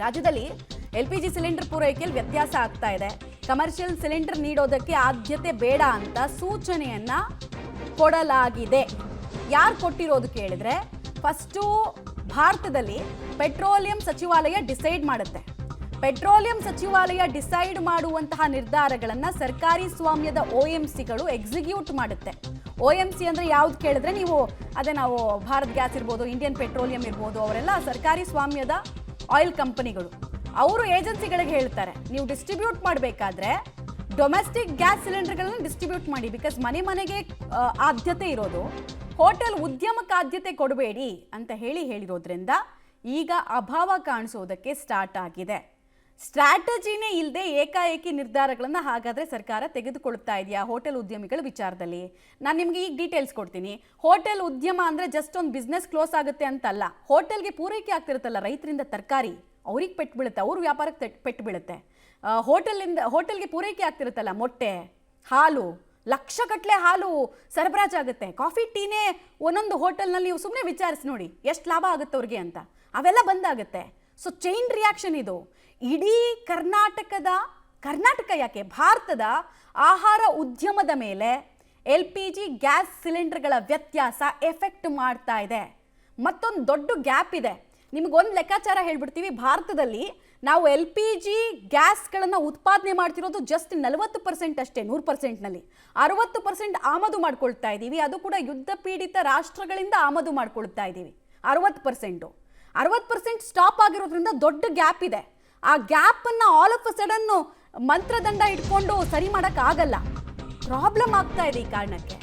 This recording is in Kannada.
ರಾಜ್ಯದಲ್ಲಿ LPG ಸಿಲಿಂಡರ್ ಪೂರೈಕೆಯಲ್ಲಿ ವ್ಯತ್ಯಾಸ ಆಗ್ತಾ ಇದೆ. ಕಮರ್ಷಿಯಲ್ ಸಿಲಿಂಡರ್ ನೀಡೋದಕ್ಕೆ ಆದ್ಯತೆ ಬೇಡ ಅಂತ ಸೂಚನೆಯನ್ನ ಕೊಡಲಾಗಿದೆ. ಯಾರು ಕೊಟ್ಟಿರೋದು ಕೇಳಿದ್ರೆ ಫಸ್ಟು ಭಾರತದಲ್ಲಿ ಪೆಟ್ರೋಲಿಯಂ ಸಚಿವಾಲಯ ಡಿಸೈಡ್ ಮಾಡುತ್ತೆ. ಪೆಟ್ರೋಲಿಯಂ ಸಚಿವಾಲಯ ಡಿಸೈಡ್ ಮಾಡುವಂತಹ ನಿರ್ಧಾರಗಳನ್ನು ಸರ್ಕಾರಿ ಸ್ವಾಮ್ಯದ OMCಗಳು ಎಕ್ಸಿಕ್ಯೂಟ್ ಮಾಡುತ್ತೆ. OMC ಅಂದರೆ ಯಾವ್ದು ಕೇಳಿದ್ರೆ ನೀವು ನಾವು ಭಾರತ್ ಗ್ಯಾಸ್ ಇರ್ಬೋದು, ಇಂಡಿಯನ್ ಪೆಟ್ರೋಲಿಯಂ ಇರ್ಬೋದು, ಅವರೆಲ್ಲ ಸರ್ಕಾರಿ ಸ್ವಾಮ್ಯದ ಆಯಿಲ್ ಕಂಪನಿಗಳು. ಅವರು ಏಜೆನ್ಸಿಗಳಿಗೆ ಹೇಳ್ತಾರೆ ನೀವು ಡಿಸ್ಟ್ರಿಬ್ಯೂಟ್ ಮಾಡಬೇಕಾದ್ರೆ ಡೊಮೆಸ್ಟಿಕ್ ಗ್ಯಾಸ್ ಸಿಲಿಂಡರ್ಗಳನ್ನ ಡಿಸ್ಟ್ರಿಬ್ಯೂಟ್ ಮಾಡಿ, ಬಿಕಾಸ್ ಮನೆಗೆ ಆದ್ಯತೆ ಇರೋದು, ಹೋಟೆಲ್ ಉದ್ಯಮಕ್ಕೆ ಆದ್ಯತೆ ಕೊಡಬೇಡಿ ಅಂತ ಹೇಳಿರೋದ್ರಿಂದ ಈಗ ಅಭಾವ ಕಾಣಿಸೋದಕ್ಕೆ ಸ್ಟಾರ್ಟ್ ಆಗಿದೆ. ಸ್ಟ್ರಾಟಜಿನೇ ಇಲ್ಲದೆ ಏಕಾಏಕಿ ನಿರ್ಧಾರಗಳನ್ನು ಹಾಗಾದರೆ ಸರ್ಕಾರ ತೆಗೆದುಕೊಳ್ತಾ ಇದೆಯಾ ಹೋಟೆಲ್ ಉದ್ಯಮಿಗಳ ವಿಚಾರದಲ್ಲಿ? ನಾನು ನಿಮಗೆ ಈಗ ಡೀಟೇಲ್ಸ್ ಕೊಡ್ತೀನಿ. ಹೋಟೆಲ್ ಉದ್ಯಮ ಅಂದರೆ ಜಸ್ಟ್ ಒಂದು ಬಿಸ್ನೆಸ್ ಕ್ಲೋಸ್ ಆಗುತ್ತೆ ಅಂತಲ್ಲ, ಹೋಟೆಲ್ಗೆ ಪೂರೈಕೆ ಆಗ್ತಿರುತ್ತಲ್ಲ ರೈತರಿಂದ ತರಕಾರಿ, ಅವ್ರಿಗೆ ಪೆಟ್ಟು ಬೀಳುತ್ತೆ, ಅವ್ರ ವ್ಯಾಪಾರಕ್ಕೆ ಪೆಟ್ಟು ಬೀಳುತ್ತೆ. ಹೋಟೆಲ್ಗೆ ಪೂರೈಕೆ ಆಗ್ತಿರುತ್ತಲ್ಲ ಮೊಟ್ಟೆ, ಹಾಲು, ಲಕ್ಷಗಟ್ಟಲೆ ಹಾಲು ಸರಬರಾಜಾಗುತ್ತೆ. ಕಾಫಿ ಟೀನೇ ಒಂದೊಂದು ಹೋಟೆಲ್ನಲ್ಲಿ ನೀವು ಸುಮ್ಮನೆ ವಿಚಾರಿಸಿ ನೋಡಿ ಎಷ್ಟು ಲಾಭ ಆಗುತ್ತೆ ಅವ್ರಿಗೆ ಅಂತ, ಅವೆಲ್ಲ ಬಂದಾಗುತ್ತೆ. ಸೊ ಚೈನ್ ರಿಯಾಕ್ಷನ್ ಇದು. ಇಡೀ ಕರ್ನಾಟಕ ಯಾಕೆ ಭಾರತದ ಆಹಾರ ಉದ್ಯಮದ ಮೇಲೆ LPG ಗ್ಯಾಸ್ ಸಿಲಿಂಡರ್ಗಳ ವ್ಯತ್ಯಾಸ ಎಫೆಕ್ಟ್ ಮಾಡ್ತಾ ಇದೆ. ಮತ್ತೊಂದು ದೊಡ್ಡ ಗ್ಯಾಪ್ ಇದೆ. ನಿಮಗೊಂದು ಲೆಕ್ಕಾಚಾರ ಹೇಳ್ಬಿಡ್ತೀವಿ. ಭಾರತದಲ್ಲಿ ನಾವು LPG ಗ್ಯಾಸ್ಗಳನ್ನು ಉತ್ಪಾದನೆ ಮಾಡ್ತಿರೋದು ಜಸ್ಟ್ 40% ಅಷ್ಟೇ. 100%ನಲ್ಲಿ 60% ಆಮದು ಮಾಡ್ಕೊಳ್ತಾ ಇದ್ದೀವಿ. ಅದು ಕೂಡ ಯುದ್ಧ ಪೀಡಿತ ರಾಷ್ಟ್ರಗಳಿಂದ ಆಮದು ಮಾಡ್ಕೊಳ್ತಾ ಇದ್ದೀವಿ. 60% ಸ್ಟಾಪ್ ಆಗಿರೋದ್ರಿಂದ ದೊಡ್ಡ ಗ್ಯಾಪ್ ಇದೆ. ಆ ಗ್ಯಾಪನ್ನು ಆಲ್ ಆಫ್ ಅ ಸಡನ್ ಮಂತ್ರದಂಡ ಇಟ್ಕೊಂಡು ಸರಿ ಮಾಡೋಕ್ಕಾಗಲ್ಲ. ಪ್ರಾಬ್ಲಮ್ ಆಗ್ತಾ ಇದೆ ಈ ಕಾರಣಕ್ಕೆ.